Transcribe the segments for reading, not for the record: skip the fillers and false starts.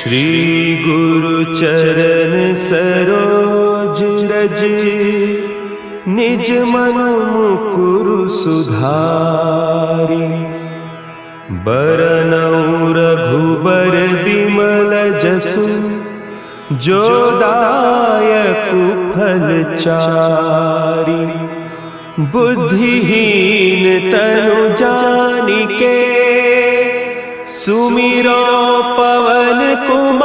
श्री गुरु चरण सरोज रज, निज मन मुकुरु सुधारि। बरनउँ रघुबर बिमल जसु, जो दायकु फल चारि। बुद्धिहीन तनु जानिके, सुमिरो पवन कुमार।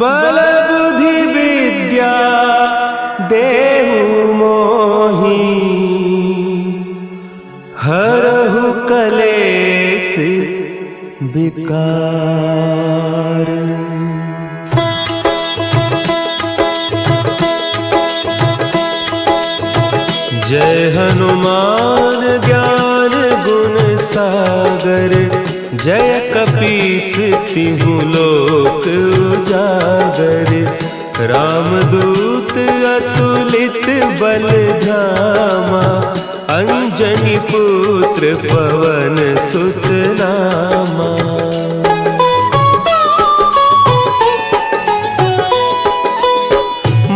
बल बुद्धि विद्या देहु मोहि, हरहु कलेस विकार। जय हनुमान ज्ञान गुण सागर, जय कपीस तिहु लोक उजागर। रामदूत अतुलित बल धामा, अंजनी पुत्र पवन सुत नामा।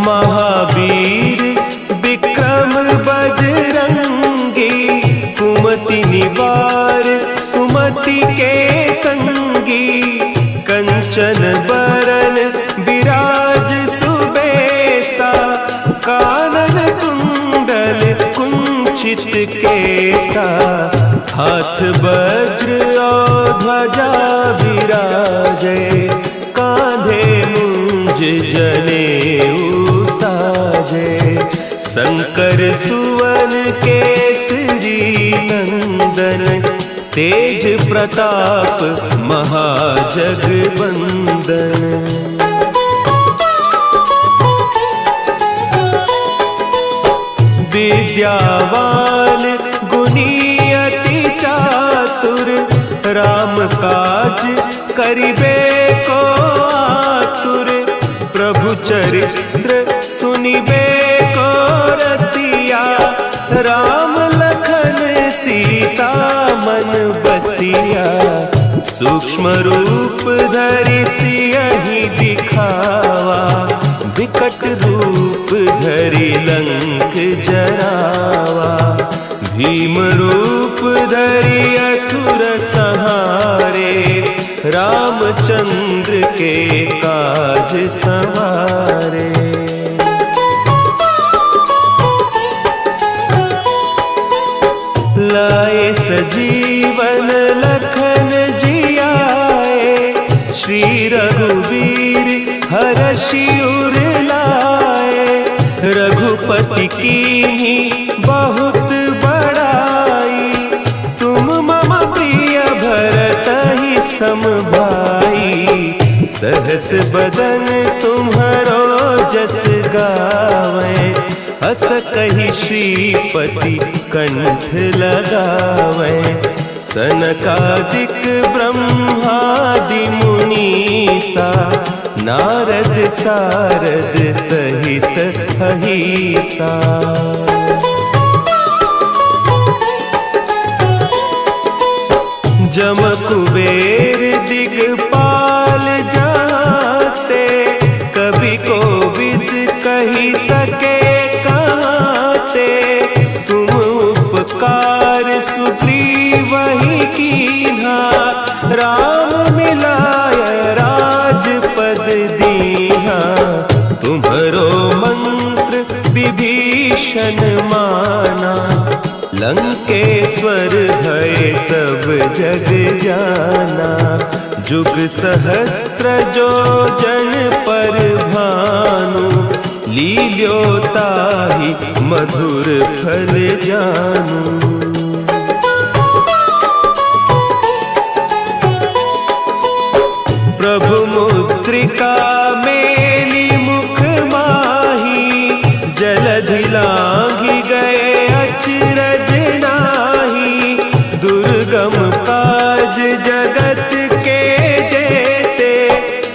महावीर विक्रम बजरंगी, कुमति निवार सुमति के संगी। कंचन बरन विराज सुबेसा, कानन कुंडल कुंचित केसा। हाथ वज्र और ध्वजा विराजे, कांधे मुंज जनेऊ साजे। शंकर सुवन केसरी नंदन, तेज प्रताप महाजगवंदन। विद्यावान गुणी अति चातुर, राम काज करिबे को आतुर। प्रभु चरित्र सुनिबे को रसिया, राम लखन सीता मन बसिया। सूक्ष्म रूप धरि सियहि दिखावा, विकट रूप धरि लंक जरावा। भीम रूप धरि असुर संहारे, रामचंद्र के काज संवारे। लाए सजीवन लखन जियाए, श्री रघुवीर हरषि उर लाए। रघुपति कीन्ही बहुत बड़ाई, तुम मम प्रिय भरतहि सम भाई। सहस बदन तुम्हरो जस गावें, हस कहि श्रीपति कंठ लगावें। सनकादिक ब्रह्मादि मुनीसा, नारद सारद सहित अहीसा। जम कुबेर दिगपाल जाते, कवि कोविद कहि सके कहते। तुम उपकार सुग्रीवहि कीन्हा, राम मिलाय राजपद दीन्हा। तुम्हरो मंत्र विभीषण माना, लंकेश्वर भय सब जग जाना। जुग सहस्त्र जो जन पर भानु, लील्योताहि मधुर फल जानू। प्रभु मुद्रिका मेली मुख माही, जलधि लांघि गए अचरज नाही। दुर्गम काज जगत के जेते,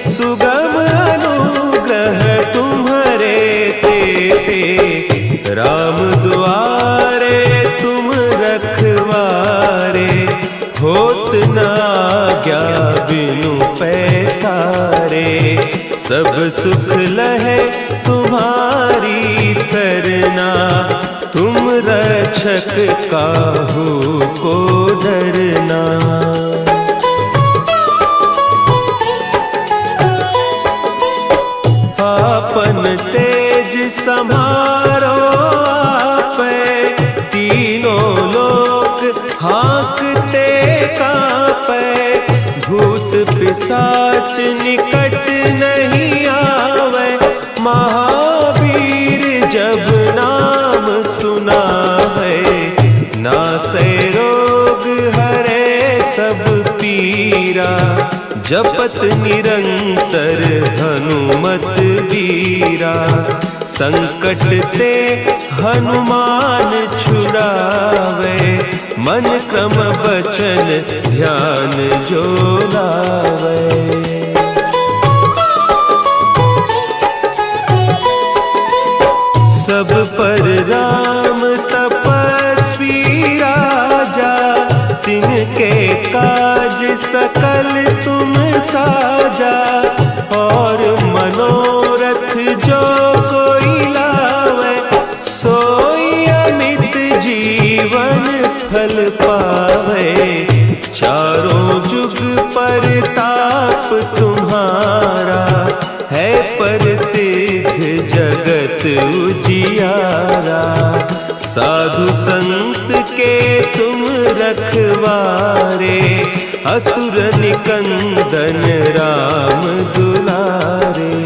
सुगम अनुग्रह तुम्हरे तेते। राम दुआरे तुम रखवारे, होत न आज्ञा बिनु पैसारे। सब सुख लहे तुम्हारी सरना, तुम रक्षक काहू को डरना। आपन तेज समारो आपे, तीनों लोक हाँकते कांपे। भूत पिशाच निकट नहीं आवे, महावीर जब नाम सुनावे। नासै रोग हरे सब पीरा, जपत निरंतर हनुमत बीरा। संकट ते हनुमान छुड़ावे, मन क्रम बचन ध्यान जो लावे। सब पर राम तपस्वी राजा, तिनके काज सकल तुम साजा। और मनोरथ जो कोई लावे, सोई अमित जीवन फल पावे। चारों जुग परताप तुम्हारा, है प्रसिद्ध जगत उजियारा। साधु संत के तुम रखवारे, असुर निकंदन राम दुलारे।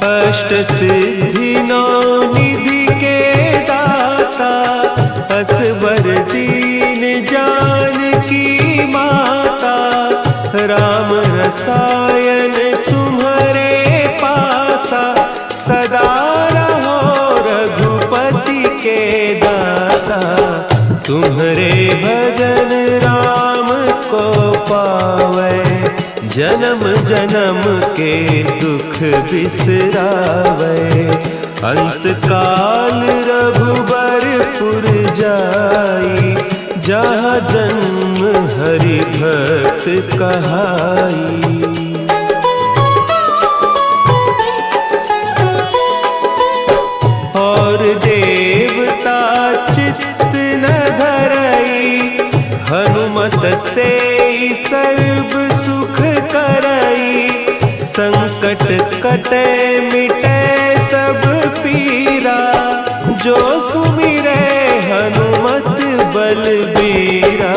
अष्ट सिद्धि नौ निधि के दाता, असवर दीन जानकी माता। राम रसायन तुम्हारे पासा, सदा रहो रघुपति के दासा। तुम्हारे भजन राम को पावे, जन्म जन्म के दुख बिसरावे। अंत काल रघुबरपुर जाई, जहाँ जन्म हरि भक्त कहाई। और देवता चित्त न धरई, हनुमत से सर्व सुख करई। संकट कटे मिटे सब पीरा, जो सुमिरे हनुमत बलबीरा।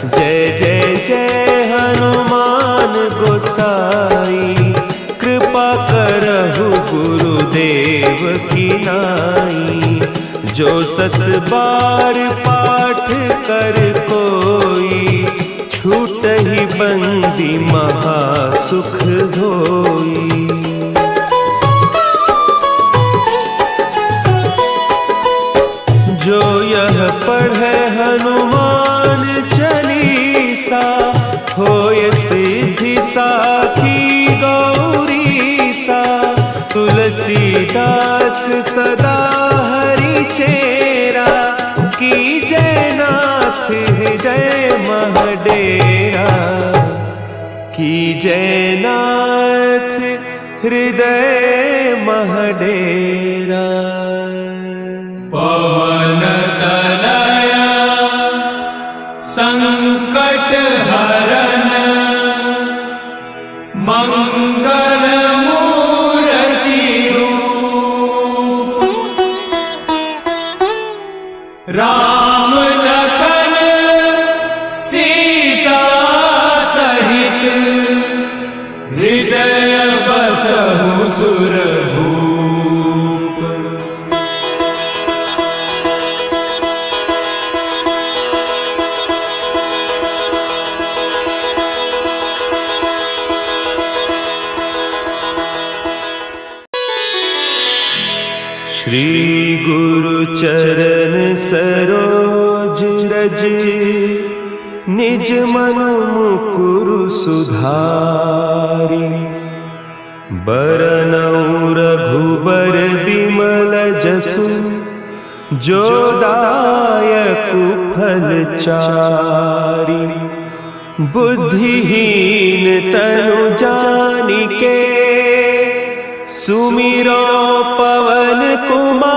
जय जय जय हनुमान गोसाई, कृपा करहु गुरुदेव की नाई। जो सत बार पाठ कर कोई, छूटहि बंदी महासुख होई। जो यह पढ़े हनुमान चालीसा, होय सिद्धि साखी गौरीसा। तुलसीदास सदा हरि चेरा, की जय नाथ हृदय महडेरा। की जय नाथ हृदय महडेरा। पवन तनया संकट हरन, मंगल मूर्ति रूप। राम लखन सीता सहित, हृदय बसहु सुरभूप। श्री गुरु चरण सरोज रज, निज मन मुकुरु सुधारि। बरनउँ रघुबर बिमल जसु, जो दायक फलचारी। बुद्धिहीन तनु जानिके सुमिरो पवन कुमार।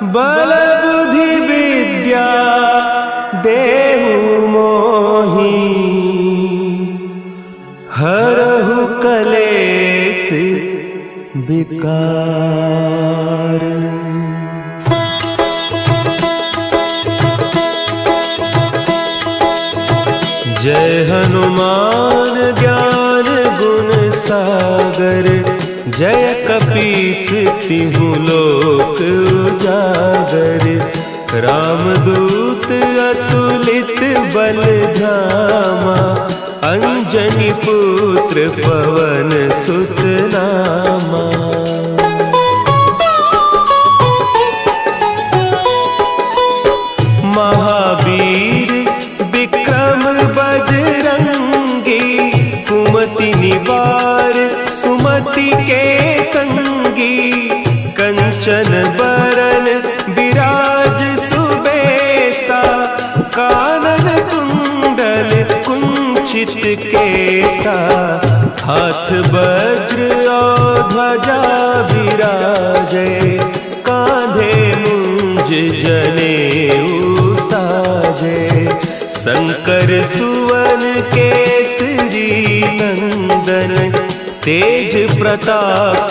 बल बुद्धि विद्या देहु मोहि हरहु कलेस विकार। जय हनुमान ज्ञान गुण सागर। जय कपीस तिहु लोक उजागर। रामदूत अतुलित बल धामा। अंजनी पुत्र पवन सुत नामा। महावीर विक्रम बजरंगी। कुमति निवार सुमति के संगी। कंचन बरन विराज सुबेसा। कानन कुंडल कुंचित केसा। हाथ वज्र और ध्वजा विराजे। कांधे मुंज जनेऊ साजे। शंकर सुवन केसरी नंदन। तेज प्रताप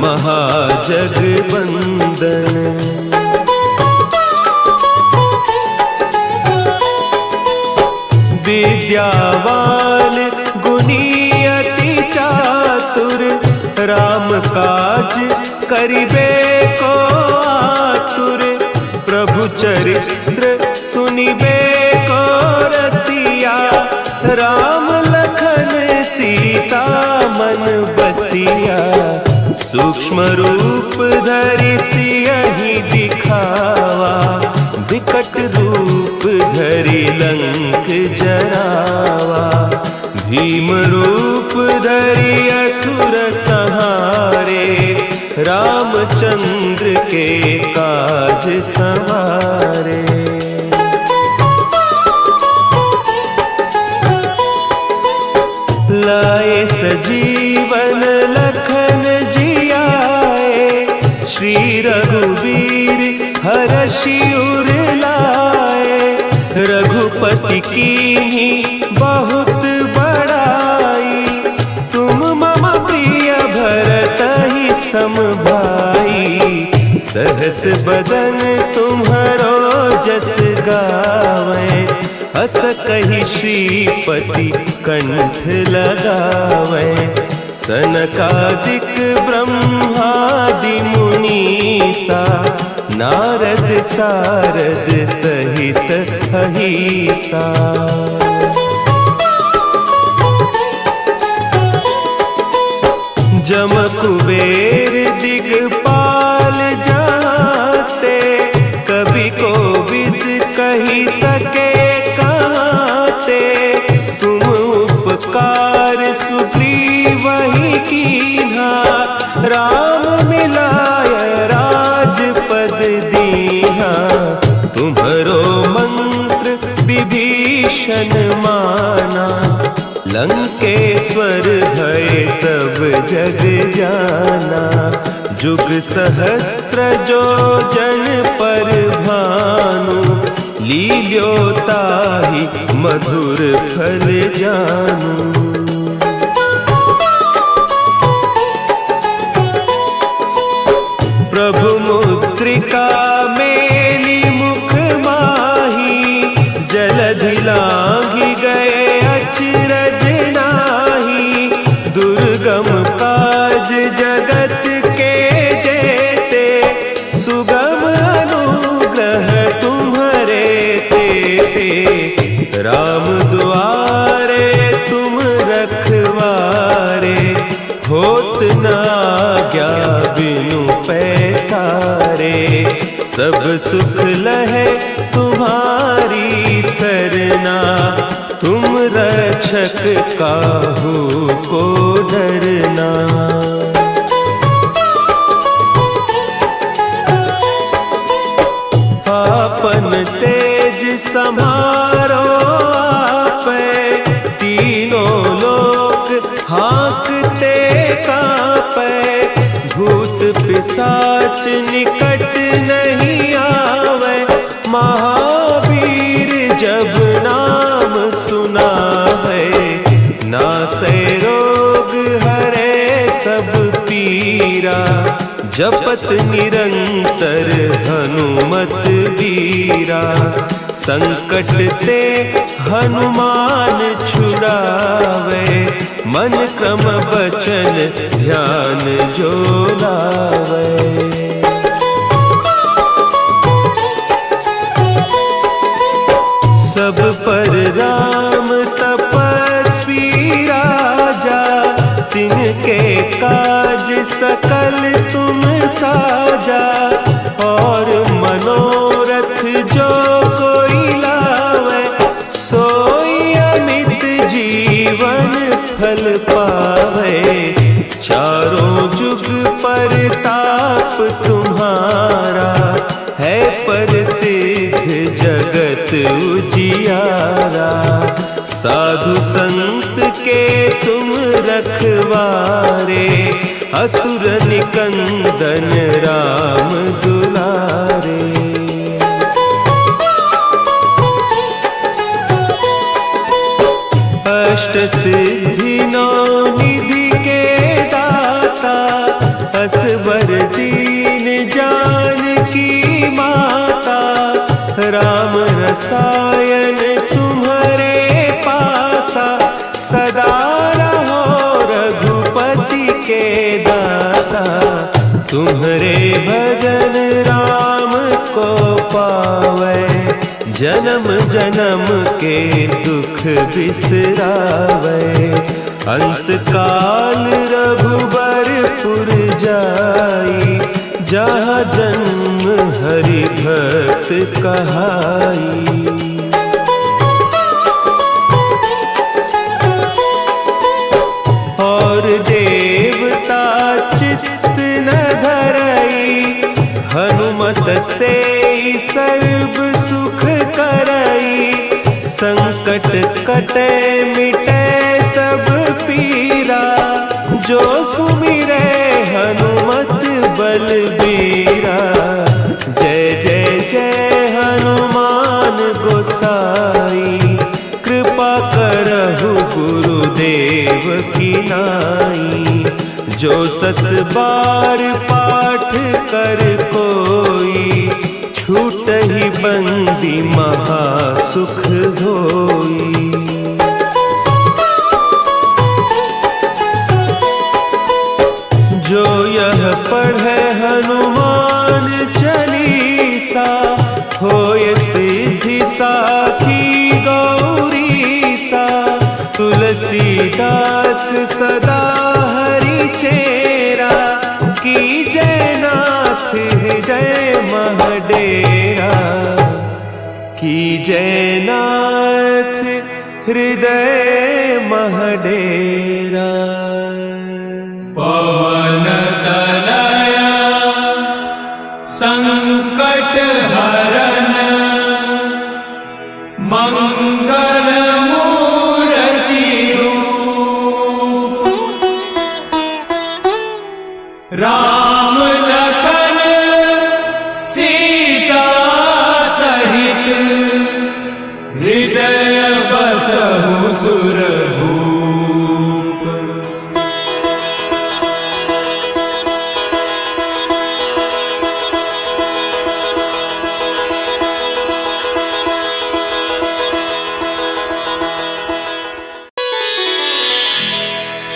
महाजगवंदन। विद्यावान गुणी अति चातुर। राम काज करिबे को आतुर। प्रभु चरित्र सुनिबे को रसिया। राम लखन सीता मन बसिया। सूक्ष्म रूप धरि सियहि दिखावा। विकट रूप धरि लंक जरावा। भीम रूप धरि असुर संहारे। रामचंद्र के काज सवारे। लाए सजीवन लखन जियाए। श्री रघुवीर हरषि उर लाए। रघुपति कीन्ही बहुत बड़ाई। तुम मम प्रिय भरतहि सम भाई। सहस बदन तुम्हरो जस गावें। अस कहि श्रीपति कंठ लगावें। सनकादिक ब्रह्मादि मुनीसा। नारद सारद सहित अहीसा। जम कुबेर दिगपाल जाते। कवि कोविद कही सके कहते। तुम उपकार सुग्रीवहि कीन्हा। राम मिलाय राजपद दीन्हा। तुम्हरो मंत्र विभीषण माना। लंकेश्वर भय सब जग जाना। जुग सहस्त्र जो जन पर भानु। लील्यो ताहि मधुर फल जानू। प्रभु मुद्रिका मेली मुख माही। जलधि लांघि गए अचरज नाही। दुर्गम काज जगत के जेते। सुगम अनुग्रह तुम्हरे तेते। राम दुआरे तुम रखवारे। होत न आज्ञा बिनु पैसारे। सब सुख लहे तुम्हारी सरना। तुम रक्षक काहू को डरना। संभारो आपे, तीनों लोक हाँकते कांपे। भूत पिशाच निकट नहीं आवे, महावीर जब नाम सुनावे। नासे रोग हरे सब पीरा, जपत निरंतर हनुमत वीरा। संकट ते हनुमान छुड़ावे, मन क्रम बचन ध्यान जो लावे। सब पर राम तपस्वी राजा, तिनके काज सकल तुम साजा। और मनोरथ जो कोई लावे, सोई अमित जीवन फल पावे। चारों जुग परताप तुम्हारा, है प्रसिद्ध जगत उजियारा। साधु संत के तुम रखवारे, असुर निकंदन राम दुलारे। अष्ट सिद्धि नौ निधि के दाता, असवर दीन जानकी माता। राम रसायन तुम्हारे पासा, सदा रहो रघुपति के दासा। तुम्हारे भजन राम को पावे, जन्म जन्म के दुख बिसरावे। अंत काल रघुबरपुर जाई, जहाँ जन्म हरि भक्त कहाई। और देवता चित्त न धरई, हनुमत से सर्व सुख करई। संकट कटे मिटे सब पीरा, जो सुमिरे हनुमत बलबीरा। जय जय जय हनुमान गोसाई, कृपा करहु गुरुदेव की नाई। जो सत बार पाठ कर कोई, छूटहि बंदी महासुख होई। जो यह पढ़े हनुमान चालीसा, होय सिद्धि साखी गौरीसा। तुलसीदास सदा हरि चेरा, की जय नाथ हृदय महडेरा। की जय नाथ हृदय महडेरा। पवन तनया संकट हरन, मंगल मूर्ति रूप। राम लखन सीता सहित, हृदय बसहु सुरभूप।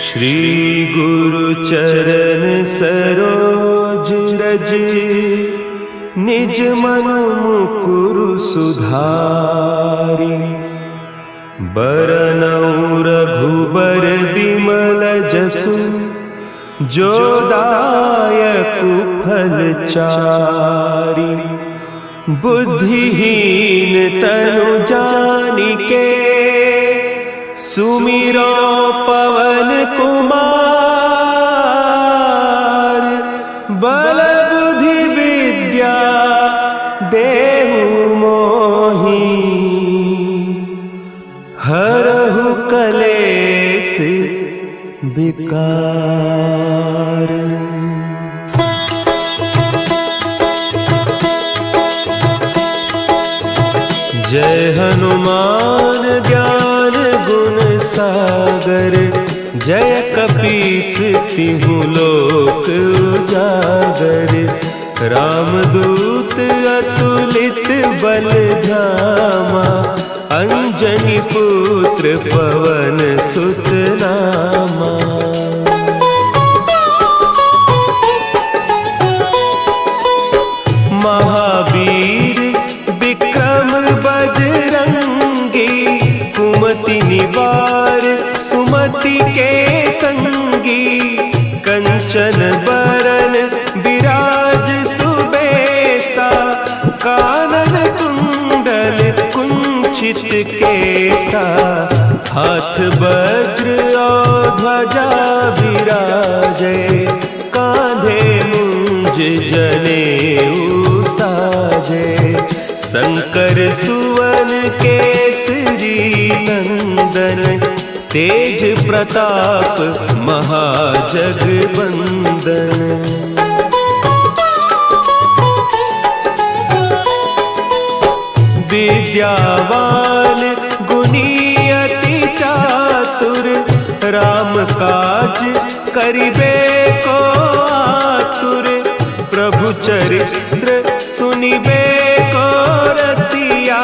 श्री गुरु चरण सरोज रज, निज मन मुकुरु सुधारि। बरनउँ रघुबर बिमल जसु, जो दायकु फल चारि। बुद्धिहीन तनु जानिके, सुमिरो पवन कुमार। बल बुद्धि विद्या देहु मोहि, केस विकार। जय हनुमान ज्ञान गुण सागर, जय कपीस तिहु लोक उजागर। रामदूत अतुलित बल धामा, अंजनी पुत्र पवन सुत नामा। महावीर विक्रम बजरंगी, कुमति निवार सुमति के संगी। कंचन बरन विराज सुबेसा, कानन कुंडल कुंचित केसा। हाथ वज्र और ध्वजा विराजे, कांधे मुंज जनेऊ साजे। शंकर सुवन केसरी नंदन, तेज प्रताप महाजगवंदन। विद्यावान गुणी अति चातुर, राम काज करिबे को आतुर। प्रभु चरित्र सुनिबे को रसिया,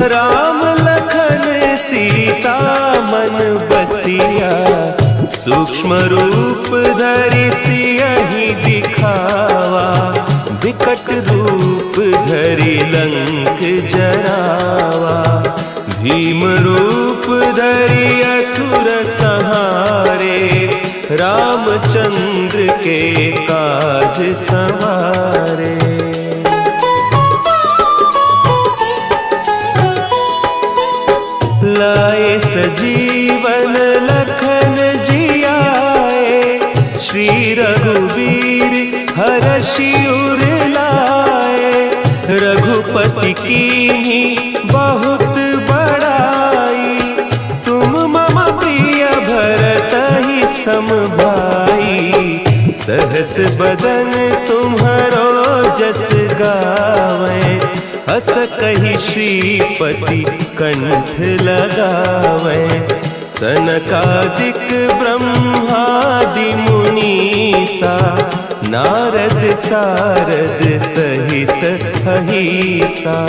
राम लखन सीता मन बसिया। सूक्ष्म रूप धरि सियहि दिखावा, विकट रूप धरि लंक जरावा। भीम रूप धरि असुर संहारे, रामचंद्र के काज संवारे। लाए सजीवन लखन जियाए, श्री रघुवीर हरषि उर लाए। रघुपति कीन्ही बहुत बड़ाई, तुम मम प्रिय भरतहि सम भाई। सहस बदन तुम्हरो जस गावें, हस कहि श्रीपति कंठ लगावें। सनकादिक ब्रह्मादि मुनीसा, नारद सारद सहित अहीसा।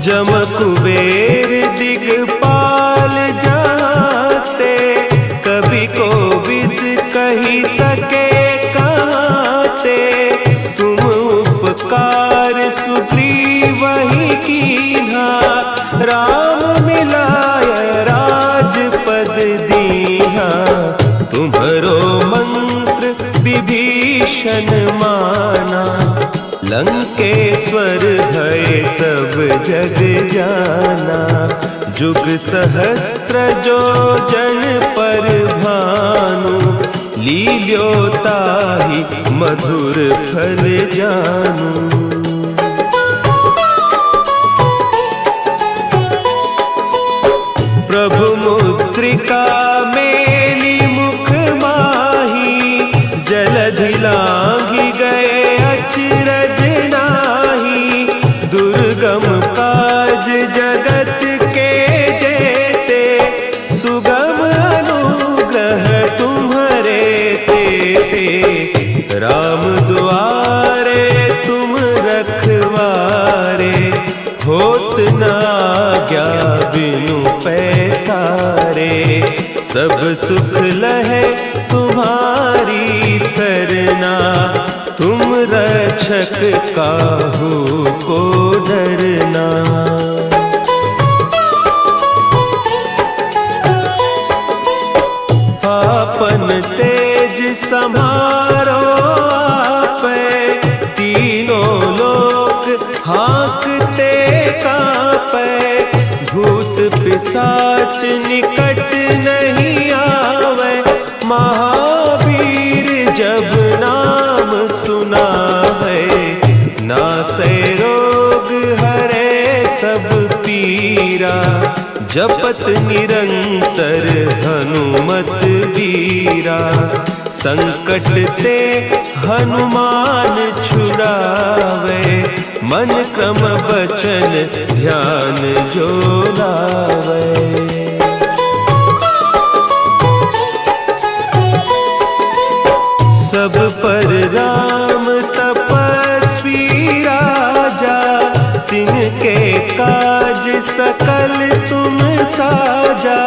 जम कुबेर दिगपाल जाते, कवि कोविद कही सके कहते। तुम उपकार सुग्रीवहि कीन्हा, राम मिलाय राजपद दीन्हा। तुम्हरो मंत्र विभीषण माना, लंकेश्वर भय सब जग जाना। जुग सहस्त्र जो जन पर भानु, लील्योताहि मधुर फल जानू। प्रभु मुद्रिका मेली मुख माही, जलधि लांघि गए अचरज नाही। दुर्गम काज जगत के जेते, सुगम अनुग्रह तुम्हरे तेते। राम दुआरे तुम रखवारे, होत न आज्ञा बिनु पैसारे। सब सुख लहे तुम्हारी सरना, तुम रक्षक काहू को डरना। आपन तेज समारो आपे, तीनों लोक हाँकते कांपे। भूत पिशाच निकट नहीं आवे, महावीर जब नाम सुना है। नासै रोग हरे सब जपत निरंतर हनुमत वीरा। संकट ते हनुमान छुड़ावे, मन क्रम बचन ध्यान जो लावे। सब पर राम तपस्वी राजा, तिनके काज सकल तुम साजा।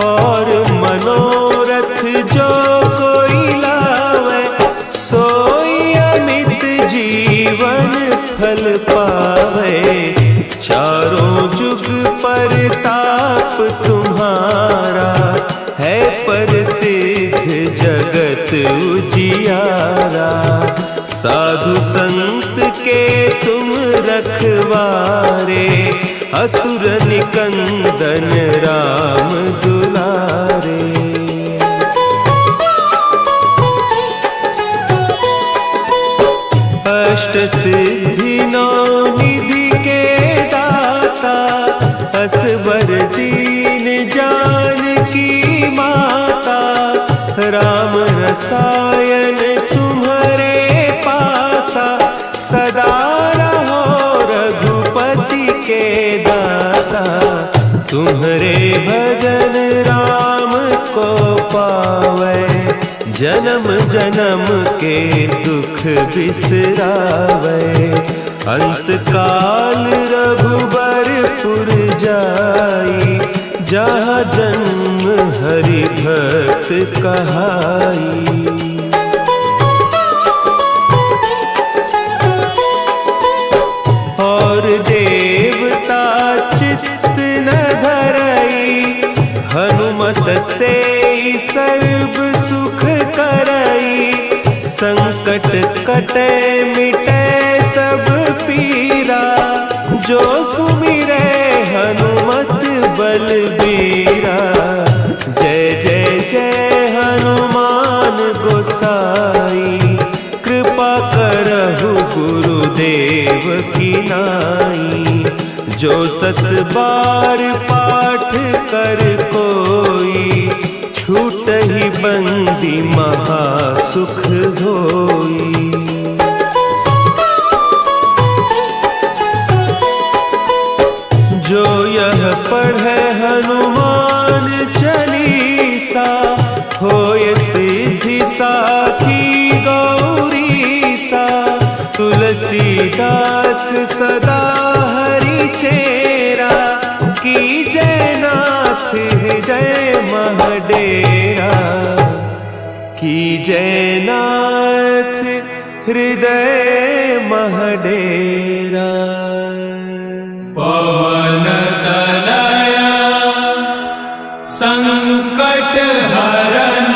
और मनोरथ जो कोई लावे, सोई अमित जीवन फल पावे। चारों जुग परताप तुम्हारा, है प्रसिद्ध जगत उजियारा। साधु संत के तुम रखवारे, असुर निकंदन राम दुलारे। अष्ट सिद्धि नौ निधि के दाता, असवर दीन जानकी माता। राम रसायन तुम्हारे पासा, सदा रहो रघुपति के दासा। तुम्हारे भजन राम को पावे, जन्म जन्म के दुख बिसरावे। अंत काल रघुबरपुर जाई, जहाँ जन्म हरि भक्त कहाई। और देवता चित्त न धरई, हनुमत से सर्व सुख करई। संकट कटे मिटे सब पीरा, जो सुमिरे हनुमत बलबीरा। जय जय जय हनुमान गोसाई, कृपा करहु गुरुदेव की नाई। जो सत बार पाठ कर कोई, छूटहि बंदी महासुख होई। जो यह पढ़े हनुमान चालीसा, होय सिद्धि साखी गौरीसा। तुलसीदास सदा हरि चेरा, की जय नाथ हृदय महडेरा। की जय नाथ हृदय महडेरा। पवन तनया संकट हरन,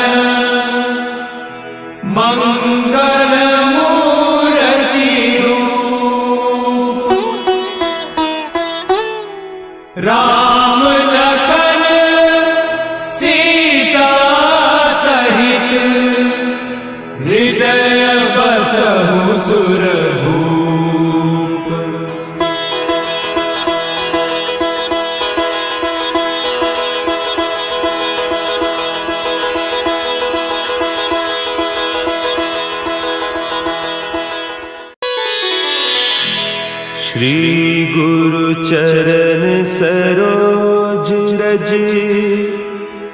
मंगल मूर्ति रूप। राम लखन सीता सहित, हृदय बसहु सुरभूप। श्री गुरु चरण सरोज रज,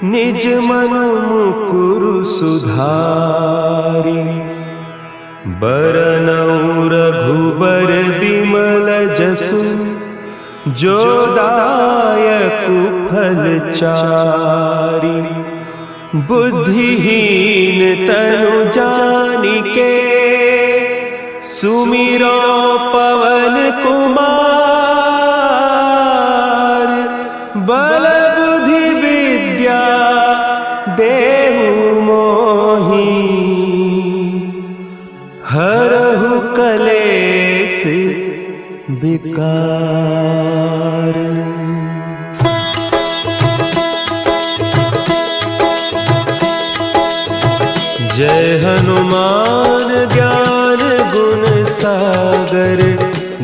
निज मन मुकुरु सुधारि। बरनउँ रघुबर बिमल जसु, जो दायकु फल चारि। बुद्धिहीन तनु जानिके, सुमिरो पवन कुमार। बल बुद्धि विद्या देहु मोहि, हरहु कलेस विकार। जय हनुमान ज्ञान गुण सागर,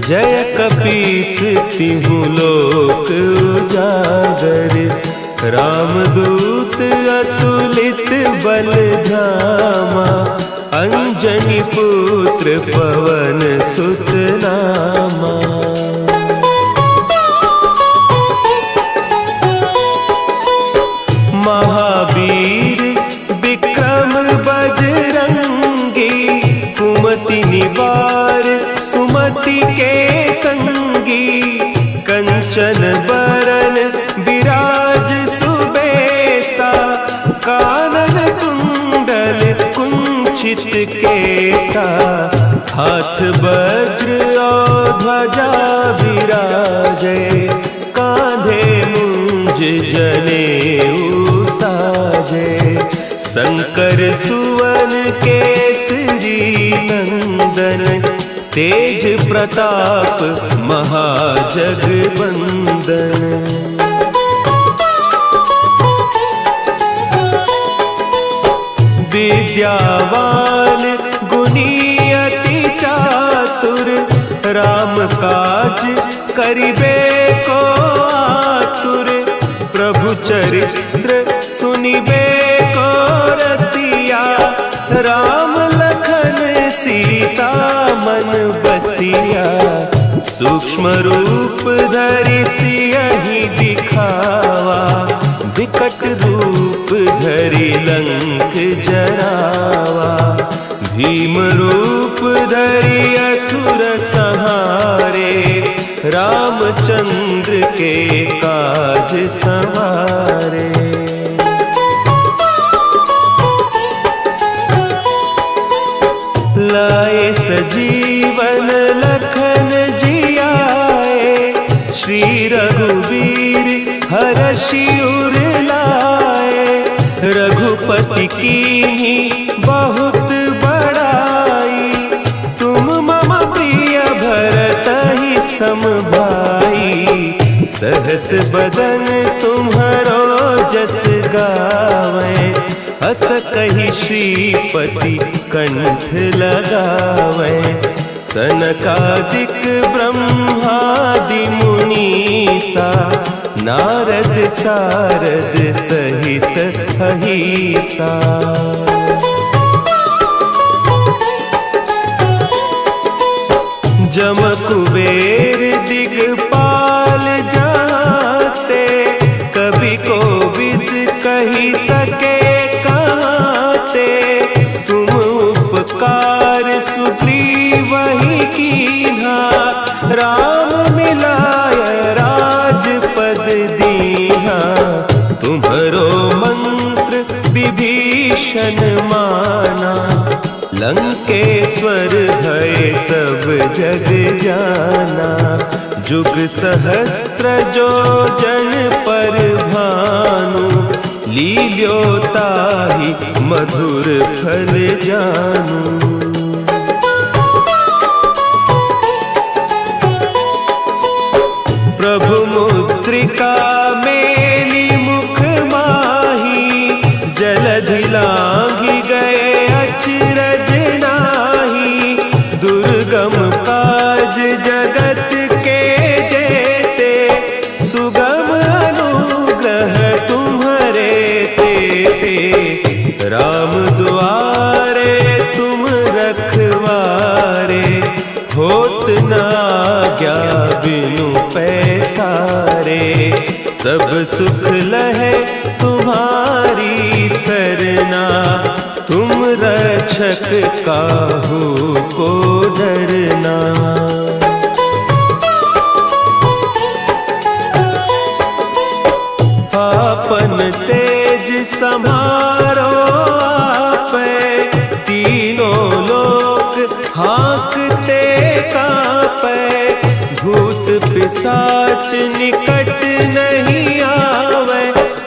जय कपीस तिहु लोक उजागर, रामदूत अतुलित बल धामा, अंजनी पुत्र पवन सुत नामा। महावीर विक्रम बजरंगी, कुमति निवार सुमति के संगी, कंचन बरन विराज सुबेसा, कानन कुंडल कुंचित केसा, हाथ वज्र और ध्वजा विराजे, कांधे मुंज जनेऊ साजे, शंकर सुवन केसरी नंदन, तेज प्रताप महाजगबंदन। विद्यावान गुणी अति चातुर, राम काज करिबे को आतुर, प्रभु चरित्र सुनिबे को रसिया, राम लखन सीता मन बसिया, सूक्ष्म रूप धरि सियहि दिखावा, विकट रूप धरि लंक जरावा, भीम रूप धरि असुर संहारे, रामचंद्र के काज संवारे। लाए सजीवन लखन जियाए, श्री रघुवीर हरषि उर लाए, रघुपति कीन्ही बहुत बड़ाई, तुम मम प्रिय भरतहि सम भाई, सहस बदन तुम्हरो जस गावें, अस कहि श्रीपति कंठ लगावें, सनकादिक ब्रह्मादि मुनीसा, नारद सारद सहित अहीसा। जम कुबेर दिगपाल जाते, कवि कोविद कही सके कहते, तुम उपकार सुग्रीवहि कीन्हा, राम मिलाय राजपद दीन्हा, तुम्हरो मंत्र विभीषण माना, लंकेश्वर भय सब जग जाना, जुग सहस्त्र जो जन पर भानु, लील्योताहि मधुर फल जानू। प्रभु मुद्रिका मेली मुख माही, जलधि लांघि गए अचरज नाही, दुर्गम काज जगत के जेते, सुगम अनुग्रह तुम्हरे तेते, राम दुआरे तुम रखवारे, होत न आज्ञा बिनु पैसारे, सब सुख लहे तुम्हारी सरना, तुम रक्षक काहू को डरना। आपन तेज समारो आपे, तीनों लोक हाँकते कांपे, भूत पिशाच निकट नहीं आवे,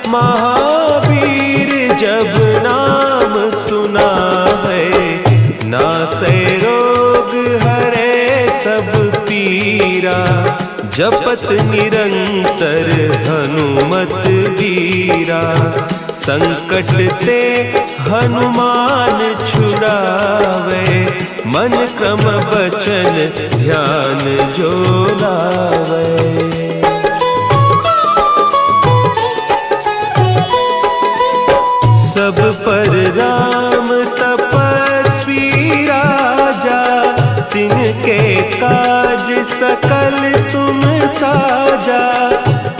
महावीर जब नाम सुना है, नासै रोग हरे सब पीरा, जपत निरंतर हनुमत वीरा, संकट ते हनुमान छुड़ावे, मन मन क्रम बचन ध्यान जो लावे। सब पर राम तपस्वी राजा, तिनके काज सकल तुम साजा।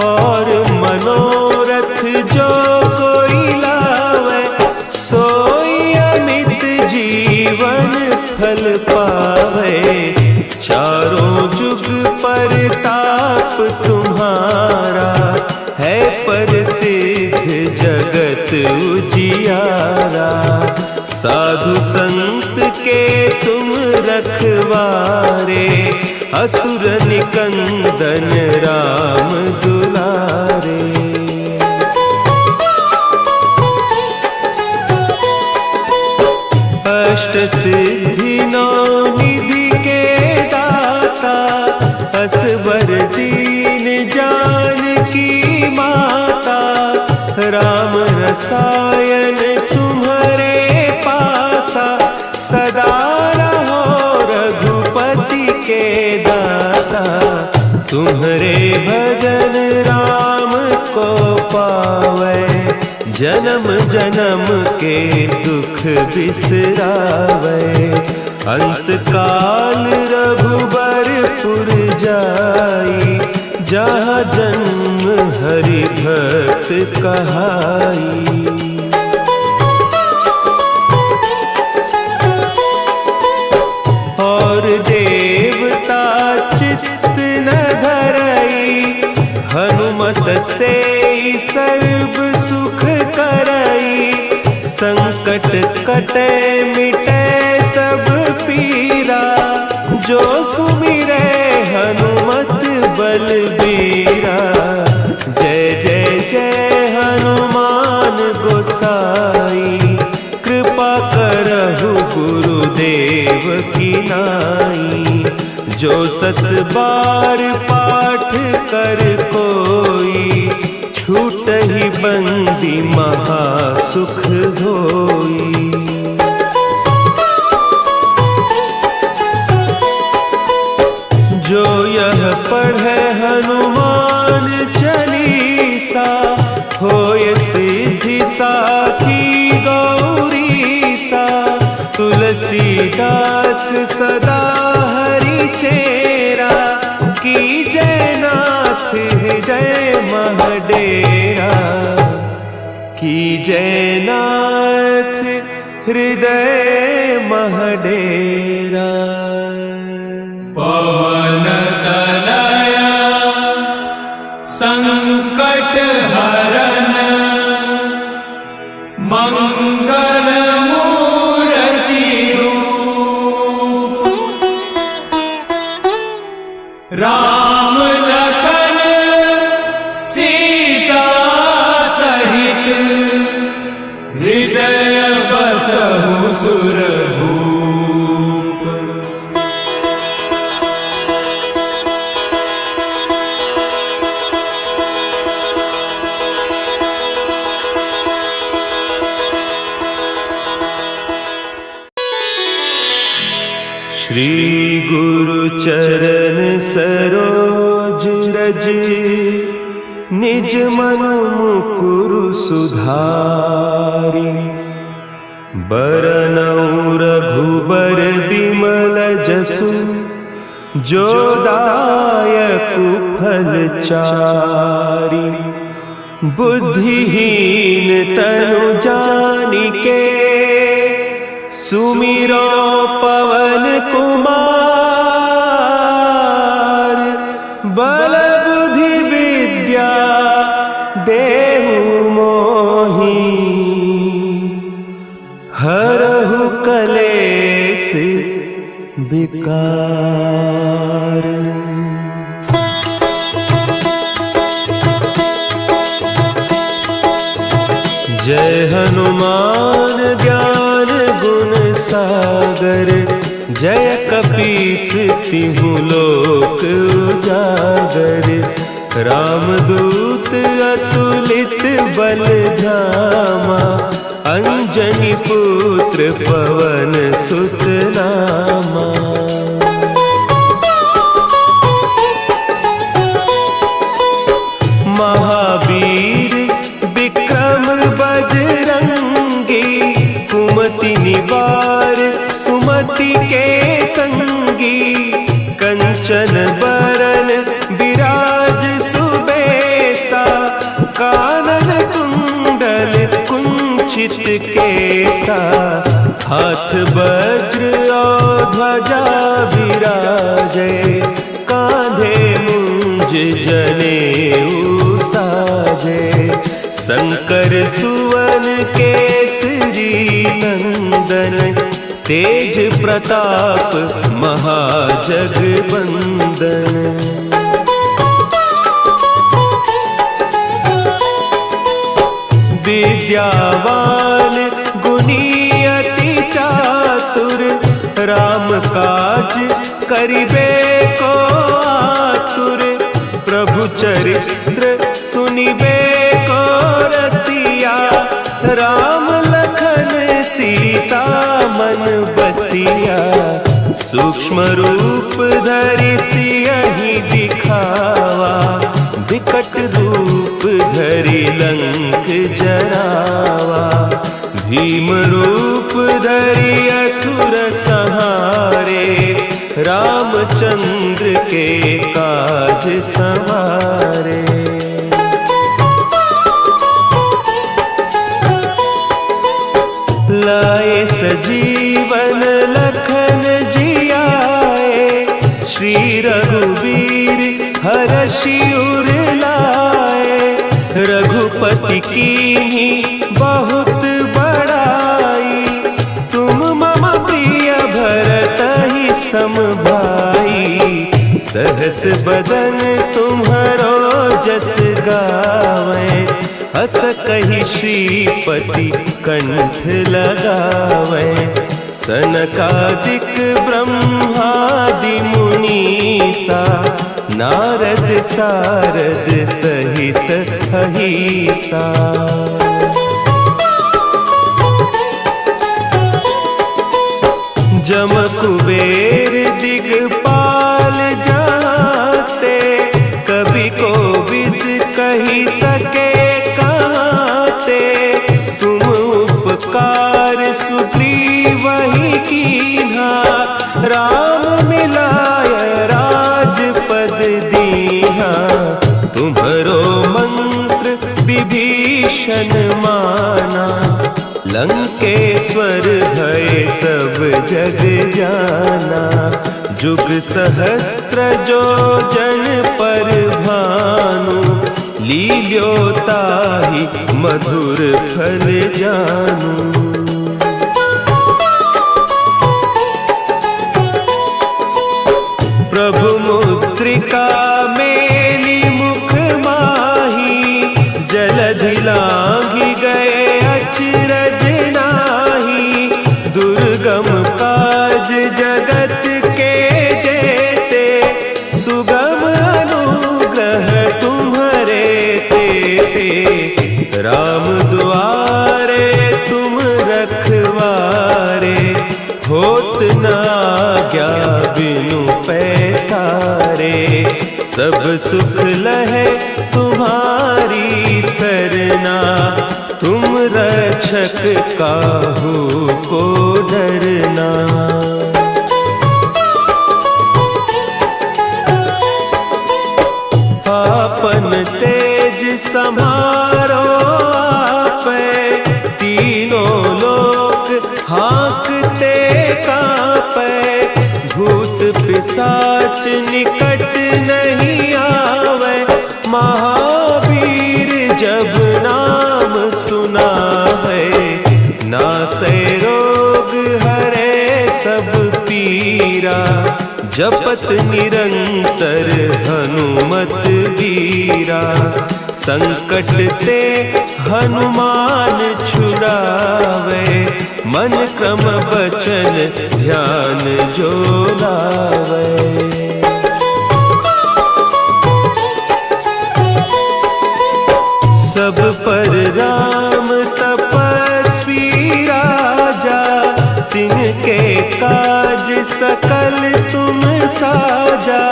और मनोरथ जो कोई लावे, सोई अमित जीवन फल पावे। चारों जुग परताप तुम्हारा, है प्रसिद्ध जगत उजियारा। साधु संत के तुम रखवारे, असुर निकंदन राम दुलारे। अष्ट सिद्धि नौ निधि के दाता, असवर दीन जानकी माता। राम रसायन तुम्हारे पासा, सदा रहो रघुपति के दासा। तुम्हारे भजन राम को पावे, जन्म जन्म के दुख बिसरावे। अंत काल रघुबरपुर जाई, जहाँ जन्म हरि भक्त कहाई। और देवता चित्त न धरई, हनुमत से सर्व सुख करई। संकट कटे मिटे सब पीरा, जो सुमिरे हनुमत बलबीरा। जय जय जय हनुमान गोसाई, कृपा करहु गुरुदेव की नाई। जो सत बार पाठ कर कोई, छूटहि बंदी महासुख होई। जो यह पढ़े हनुमान चालीसा, होय सिद्धि साखी गौरीसा। तुलसीदास सदा हरि चेरा, की जय नाथ हृदय महडेरा। की जय नाथ हृदय महडेरा। पवन तनया संकट हरन, मंगल मूर्ति रूप। राम लखन सीता सहित, हृदय बसहु सुरभूप। श्री गुरु चरण सरोज रज, निज मन मुकुरु सुधारि। बरनउँ रघुबर बिमल जसु, जो दायकु फल चारि। बुद्धिहीन तनु जानिके, सुमिरो पवन कुमार। बल बुद्धि विद्या देहु मोहि, हरहु कलेस विकार। जय हनुमान ज्ञान गुण सागर, जय कपीस तिहु लोक उजागर। रामदूत अतुलित बल धामा, अंजनी पुत्र पवन सुत नामा। सुमति के संगी, कंचन बरन विराज सुबेसा, कानन कुंडल कुंचित केसा, हाथ वज्र और ध्वजा विराजे, कांधे मुंज जनेऊ साजे, शंकर सुवन केसरी नंदन, तेज प्रताप महाजगबंदन। विद्यावान गुणी अति चातुर, राम काज करिबे को आतुर, प्रभु चरित्र सुनिबे को रसिया, राम लखन सीता मन बसिया, सूक्ष्म रूप धरि सियहि दिखावा, विकट रूप धरि लंक जरावा, भीम रूप धरि असुर संहारे, रामचंद्र के काज संवारे। लाए सजीवन लखन जियाए, श्री रघुवीर हरषि उर लाए, रघुपति कीन्ही बहुत बड़ाई, तुम मम प्रिय भरतहि सम भाई, सहस बदन तुम्हरो जस गावें, हस कहि श्रीपति कंठ लगावें, सनकादिक ब्रह्मादि मुनीसा, नारद सारद सहित अहीसा। जम कुबेर दिगपाल जाते, कवि कोविद कही सके कहते, तुम उपकार सुग्रीवहि कीन्हा, राम मिलाय राजपद दीन्हा, तुम्हरो मंत्र विभीषण माना, लंकेश्वर भय सब जग जाना, जुग सहस्त्र जो जन पर भानु, लील्योताहि मधुर फल जानू। प्रभु मुद्रिका मेली मुख माही, जलधि लांघि गए अचरज नाही, दुर्गम काज जगत के जेते, सुगम अनुग्रह तुम्हरे तेते, राम दुआरे तुम रखवारे, होत न आज्ञा बिनु पैसारे, सब सुख लहे तुम्हारी सरना, तुम रक्षक काहू को डरना। आपन तेज समारो आपे, तीनों लोक हाँकते कांपे, भूत पिशाच निकट नहीं आवे, महावीर जब नाम सुना है, नासै रोग हरे सब पीरा, जपत निरंतर हनुमत वीरा, संकट ते हनुमान छुड़ावे, मन क्रम बचन ध्यान जो लावे। सब पर राम तपस्वी राजा, तिनके काज सकल तुम साजा,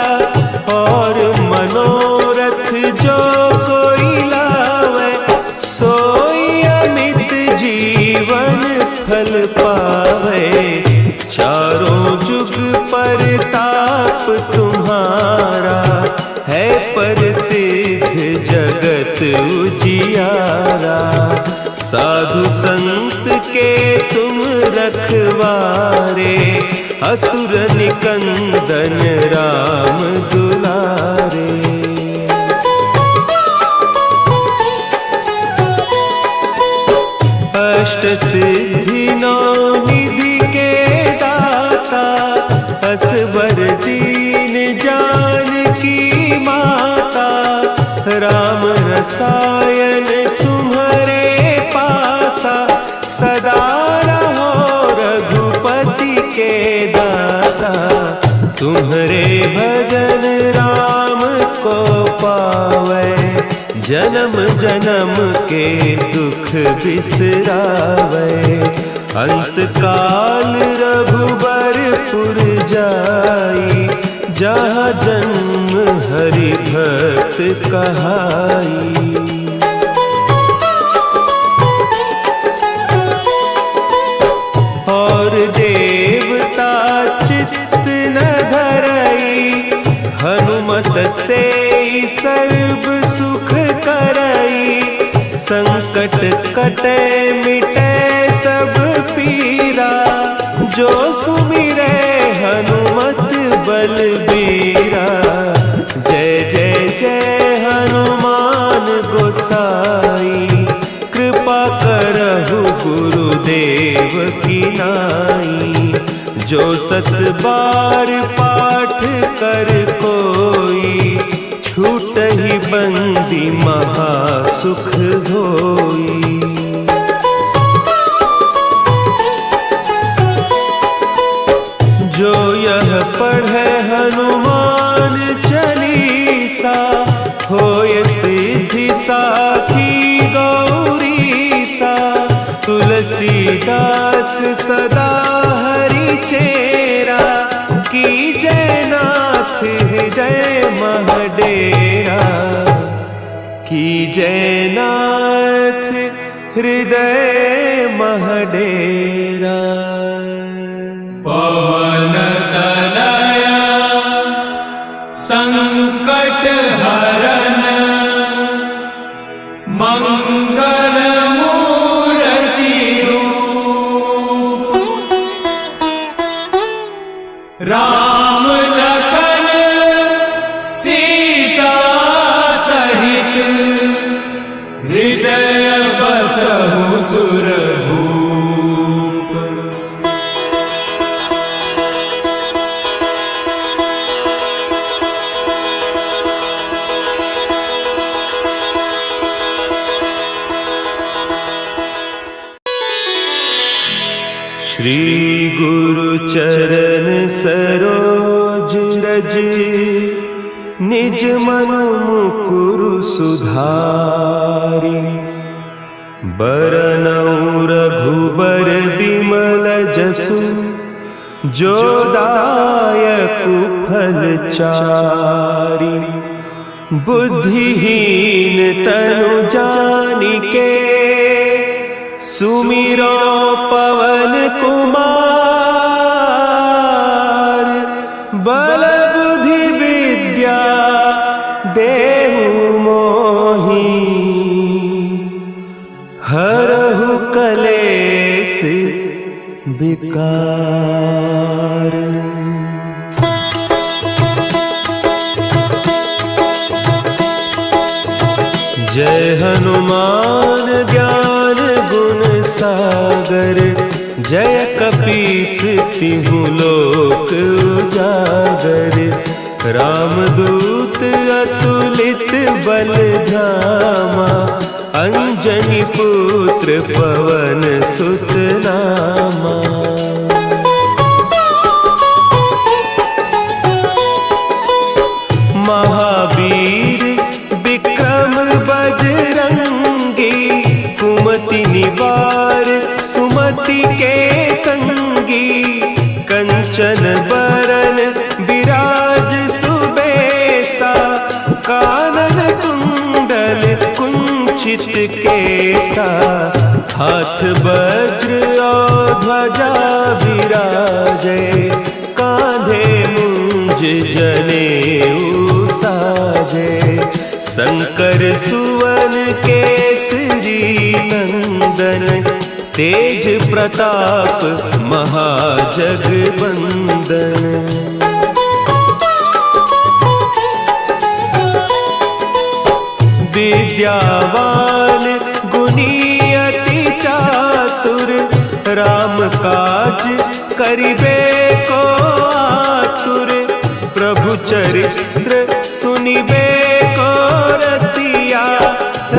और मनोरथ जो कोई लावे, सोई अमित जीवन फल पावे, चारों परताप तुम्हारा है प्रसिद्ध जगत उजियारा। साधु संत के तुम रखवारे असुर निकंदन राम दुलारे। अष्ट सिद्धि नौ निधि के दाता असबर दीन जानकी माता। राम रसायन तुम्हारे पासा सदा रहो रघुपति के दासा। तुम्हारे भजन राम को पावे जन्म जन्म के दुख बिसरावे। अंत काल रघुबरपुर जाई जहाँ जन्म हरि भक्त कहाई। और देवता चित्त न धरई हनुमत से सर्व सुख करई। संकट कटे मिटे सब पीरा जो सुमिरे हनुमत बलबीरा। जय जय जय हनुमान गोसाई कृपा करहु गुरुदेव की नाई। जो सत बार पाठ कर कोई छूट ही बंदी महासुख होई। जो यह पढ़े हनुमान चालीसा होय सिद्धि साखी गौरीसा। तुलसीदास सदा हरि चेरा की जयनाथ हृदय महडेरा। की जयनाथ हृदय महडेरा। पवन तनया संकट हरन मंगल मूर्ति रूप। राम लखन सीता सहित हृदय बसहु सुरभूप। श्री गुरु चरण सरोज रज निज मन मुकुरु सुधारि। बरनउँ रघुबर बिमल जसु जो दायकु फल चारि। बुद्धिहीन तनु जानिके सुमिरो पवन कुमार। बल बुद्धि विद्या देहु मोहि हरहु कलेस विकार। जय हनुमान ज्ञान गुण सागर। जय कपीस तिहु लोक उजागर। रामदूत अतुलित बल धामा। अंजनी पुत्र पवन सुत नामा। महावीर विक्रम बजरंगी। कुमति निवार सुमति के संगी। कंचन बरन विराज सुबेसा। कानन कुंडल कुंचित केसा। हाथ वज्र और ध्वजा विराजे। कान्हे शंकर सुवन केसरी नंदन, तेज प्रताप महाजगबंदन। विद्यावान गुणी अति चातुर, राम काज करिबे को आतुर। प्रभु चरित्र सुनिबे को रसिया,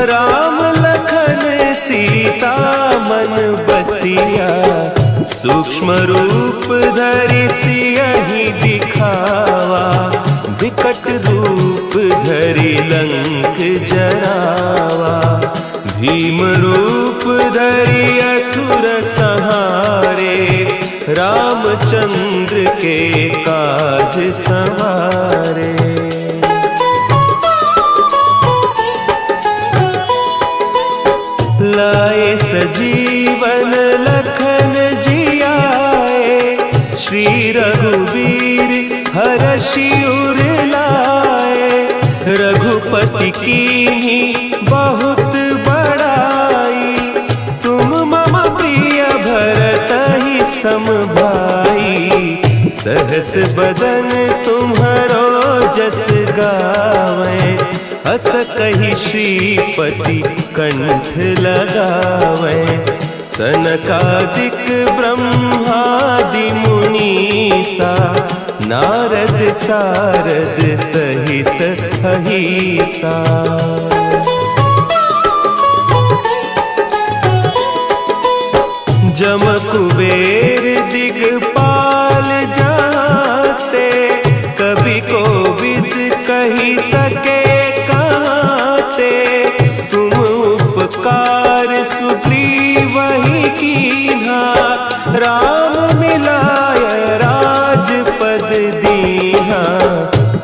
राम लखन सीता मन बसिया। सूक्ष्म रूप धरि सियहि दिखावा, विकट रूप धरि लंक जरावा। भीम रूप धरि असुर संहारे, रामचंद्र के काज संवारे। लाए सजीवन लखन जियाए, श्री रघुवीर हरषि उर लाए। रघुपति कीन्ही बहुत बड़ाई, तुम मम प्रिय भरतहि सम भाई। सहस बदन तुम्हरो जस गावें, अस कहि श्रीपति कंठ लगावें। सनकादिक ब्रह्मादि मुनीसा, नारद सारद सहित अहीसा। जम कुबेर दिगपाल जाते, कवि कोविद कहि सके कहते। तुम उपकार सुग्रीवहि कीन्हा, राम मिलाय राजपद दीन्हा।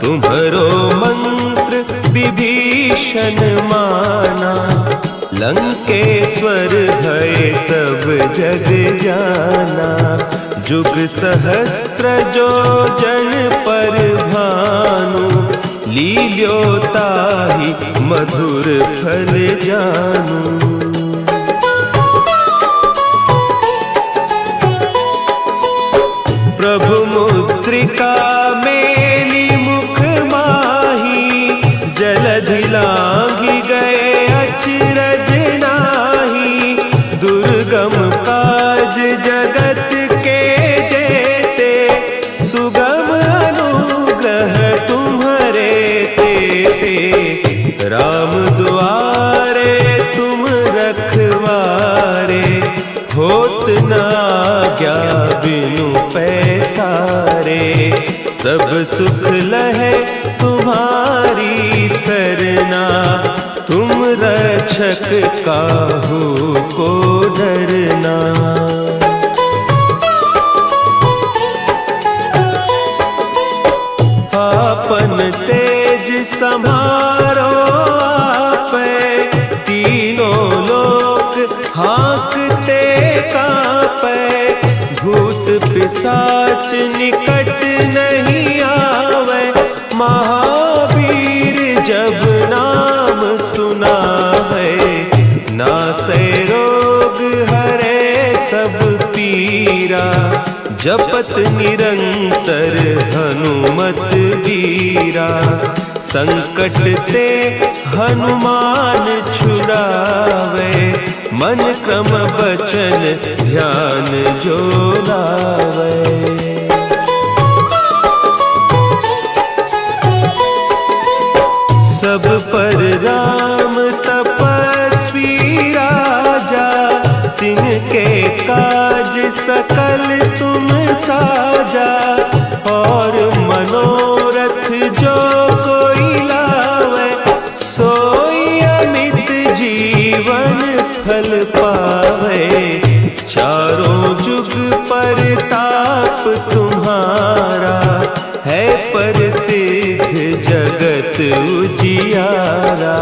तुम्हरो मंत्र विभीषण माना, लंकेश्वर भय सब जग जाना। जुग सहस्त्र जो जन पर भानु, लील्यो ताहि मधुर फल जानू। प्रभु मुद्रिका मेली मुख माही, जलधि लांघि गए अचरज नाही। दुर्गम काज जगत के जेते, सुगम अनुग्रह तुम्हरे तेते। राम दुआरे तुम रखवारे, होत न आज्ञा बिनु पैसारे। सब सुख लहे तुम्हारी सरना, तुम रक्षक काहू को डरना। आपन तेज समारो आपे, तीनों लोक हाँकते कांपे। भूत पिशाच निकट नहीं आवे, महावीर जब नाम सुनावे। नासै रोग हरे सब पीरा, जपत निरंतर हनुमत बीरा। संकट ते हनुमान छुड़ावे, मन क्रम बचन ध्यान जो लावे। सब पर राम तपस्वी राजा, तिनके काज सकल तुम साजा। और मनोरथ जो कोई लावे, सोई अमित जीवन फल पावे। चारों जुग परताप तुम्हारा, है प्रसिद्ध जगत उजियारा।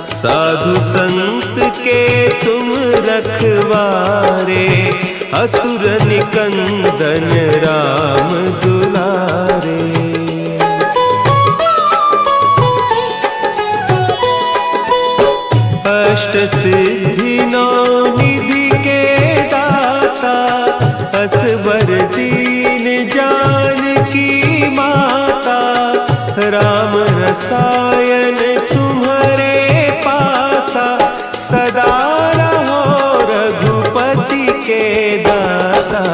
साधु संत के तुम रखवारे, असुर निकंदन राम दुलारे। सिद्धि नौ निधि के दाता, असवर दीन जानकी माता, राम रसायन तुम्हारे पासा, सदा रहो रघुपति के दासा।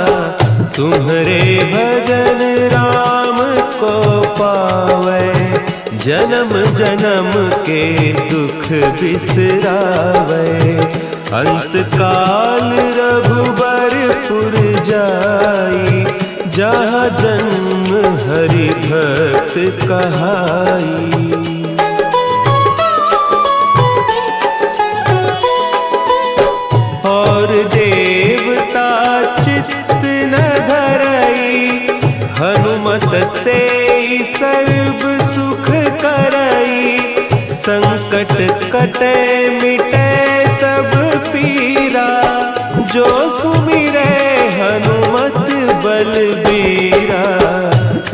तुम्हारे भजन राम को पावै, जन्म जन्म के दुख बिसरावै। अंत काल रघुबरपुर जाई, जहाँ जन्म हरि भक्त कहाई। और देवता चित्त न धरई, हनुमत से सर्व सुख करई। संकट कटे मिटे सब पीरा, जो सुमिरे हनुमत बलबीरा।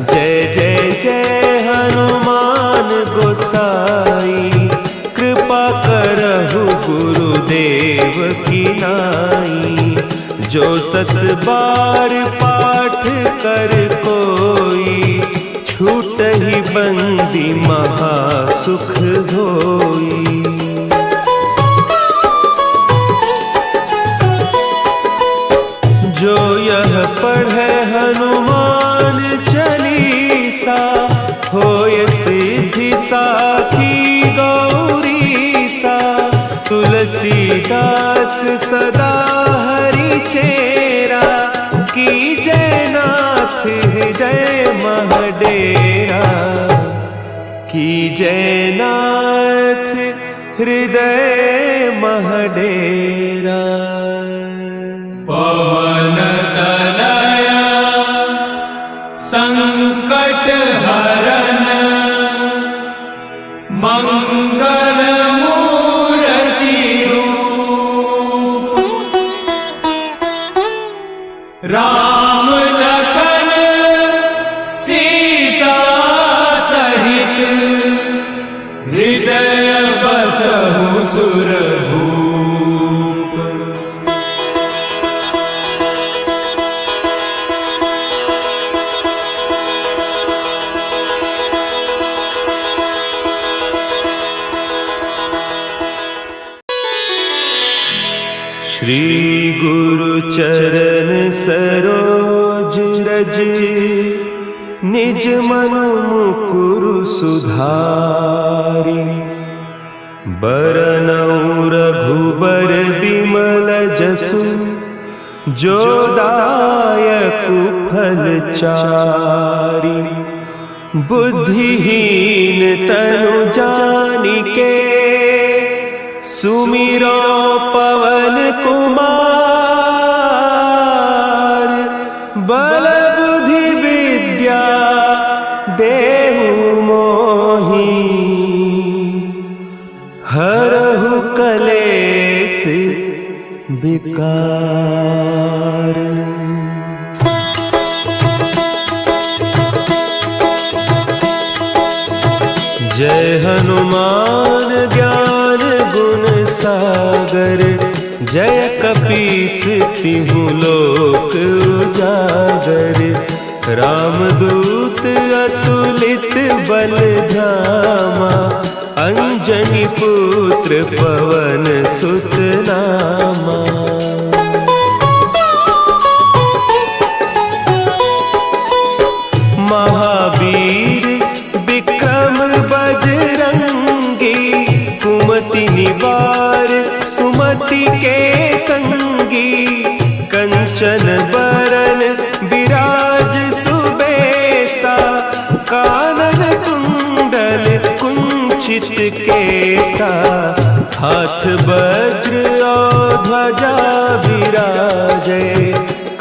जय जय जय हनुमान गोसाई, कृपा करहु गुरुदेव की नाई। जो सत बार पाठ कर कोई, छूटहि बंदी महासुख होई। जो यह पढ़े हनुमान चालीसा, होय सिद्धि साखी गौरीसा। तुलसीदास सदा हरि चेरा, की जयनाथ हृदय महडेरा। की जयनाथ हृदय महडेरा। पवन तनया संकट हरन, मंगल मूर्ति रूप। राम लखन सीता सहित, हृदय बसहु सुरभूप। श्री गुरु चरण सरोज रज, निज मन मुकुरु सुधारि। बरनउँ रघुबर बिमल जसु, जो दायकु फल चारि। बुद्धिहीन तनु जानिके, सुमिरो पवन कुमार। बल बुद्धि विद्या देहु मोहि, हरहु कलेस विकार। जय हनुमान ज्ञान गुण सागर, जय कपीस तिहु लोक उजागर। रामदूत अतुलित बल धामा, अंजनी पुत्र पवन सुत नामा। महावीर विक्रम बजरंगी, कुमति निवार सुमति के संगी। कंचन बरन विराज सुबेसा, कानन कुंडल कुंचित केसा। हाथ वज्र और ध्वजा विराजे,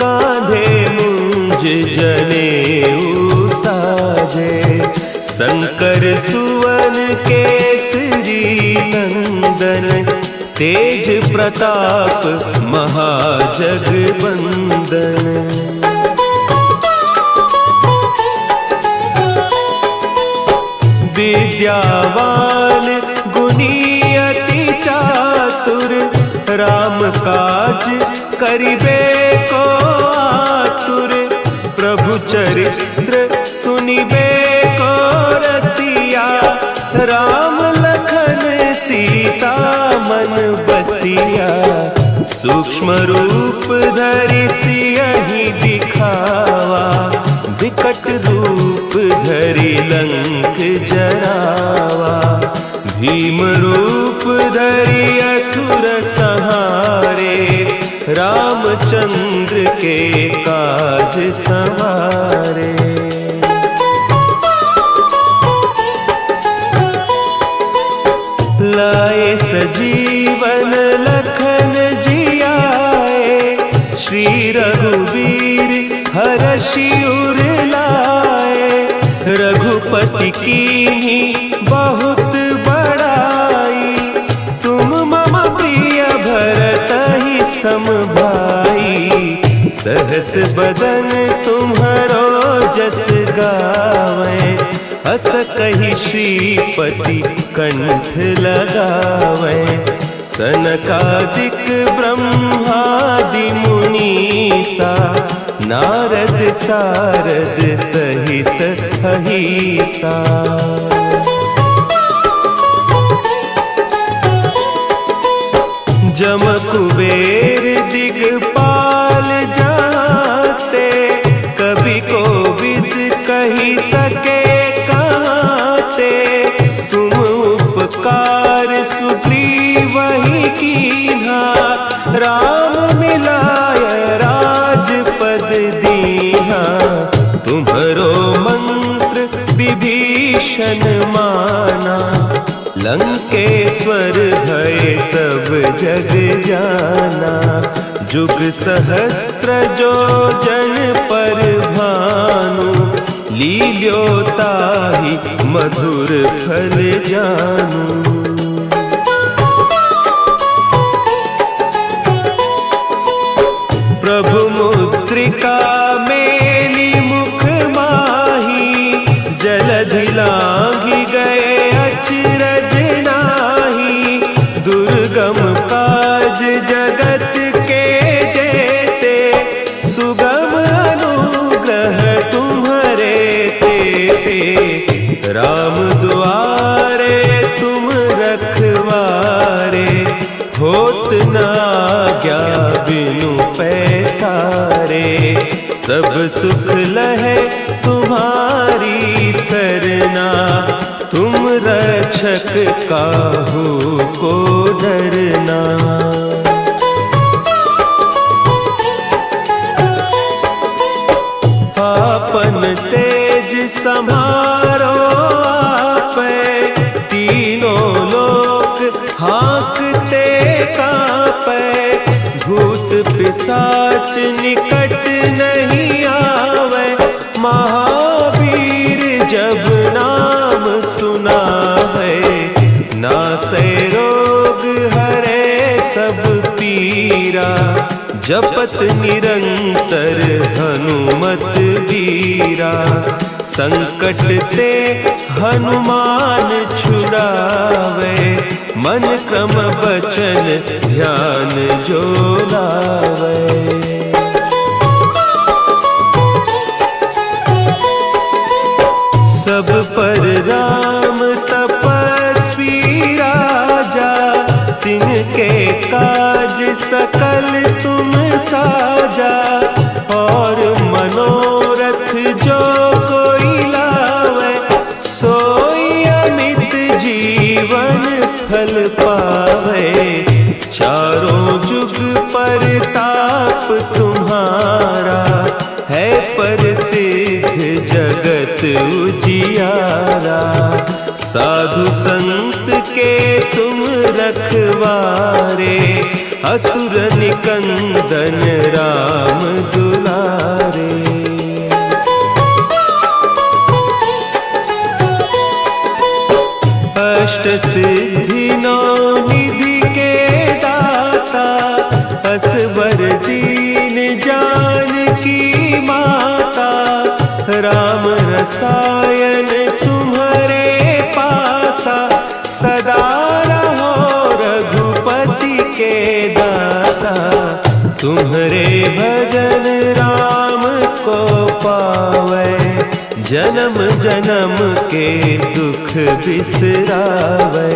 कांधे मुंज जनेऊ साजे। शंकर सुवन केसरी नंदन, तेज प्रताप महाजगबंदन। विद्यावान गुणी अति चातुर, सूक्ष्म रूप धरि सियहि दिखावा, विकट रूप धरि लंक जरावा। भीम रूप धरि असुर संहारे, रामचंद्र के काज संवारे। लाए सजीवन लखन जियाए, श्री रघुवीर हरषि उर लाए। रघुपति कीन्ही बहुत बड़ाई, तुम मम प्रिय भरतहि सम भाई। सहस बदन तुम्हरो जस गावें, अस कहि श्रीपति कंठ लगावें। सनकादिक ब्रह्मादि मुनीसा, नारद सारद सहित अहीसा। जम कुबेर दिगपाल जाते, कवि कोविद कही सके कहते। तुम उपकार सुग्रीवहि कीन्हा, राम मिलाय राजपद दीन्हा। तुम्हरो मंत्र विभीषण माना, लंकेश्वर भय सब जग जाना। जुग सहस्त्र जो जन पर भानु, लील्योताहि मधुर फल जानू। प्रभु मुद्रिका मेली मुख माही, जलधि लांघि गए अचरज नाही। दुर्गम काज जगत के जेते, सुगम अनुग्रह तुम्हरे तेते। राम दुआरे तुम रखवारे, होत न आज्ञा बिनु पैसारे। सब सुख लहे तुम्हारी सरना, तुम रक्षक काहू को डरना। आपन तेज समारो आपै, तीनों लोक हाँकते कांपै। भूत पिशाच निकट नहीं आवे, महावीर जब नाम सुनावे। नासै रोग हरे सब पीरा, जपत निरंतर हनुमत बीरा। संकट ते हनुमान छुड़ावे, मन क्रम बचन ध्यान जो लावे। सब पर राम तपस्वी राजा, तिनके काज सकल तुम साजा। और मनोरथ जो कोई लावे, सोई अमित जीवन फल पावे। चारों जुग परताप तुम्हारा, है प्रसिद्ध जगत उजियारा। साधु संत के तुम रखवारे, असुर निकंदन राम दुलारे। अष्ट सिद्धि नौ निधि के दाता, असवर दीन जानकी माता। राम रसायन तुम्हारे पासा, सदा रहो रघुपति के दासा। तुम्हारे भजन राम को पावे, जन्म जन्म के दुख बिसरावे।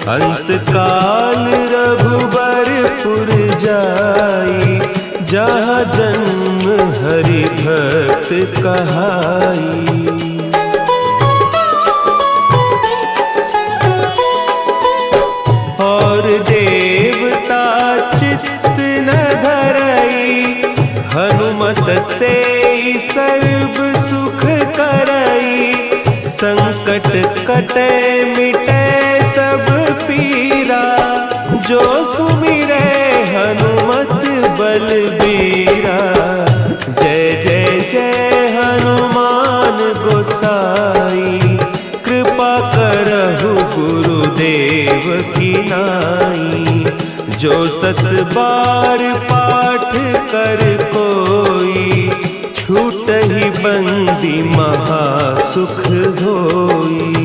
अंत काल रघुबर पुर जाई, जहाँ जन्म हरि भक्त कहाई। और देवता चित्त न धरई, हनुमत से सर्व सुख करई। संकट कटे मिटे सब पीरा, जो सुमिरे हनुमत बलबीरा। जय जय जय हनुमान गोसाई, कृपा करहु गुरुदेव की नाई। जो 7 बार पाठ कर कोई, छूटहि बंदी महासुख होई।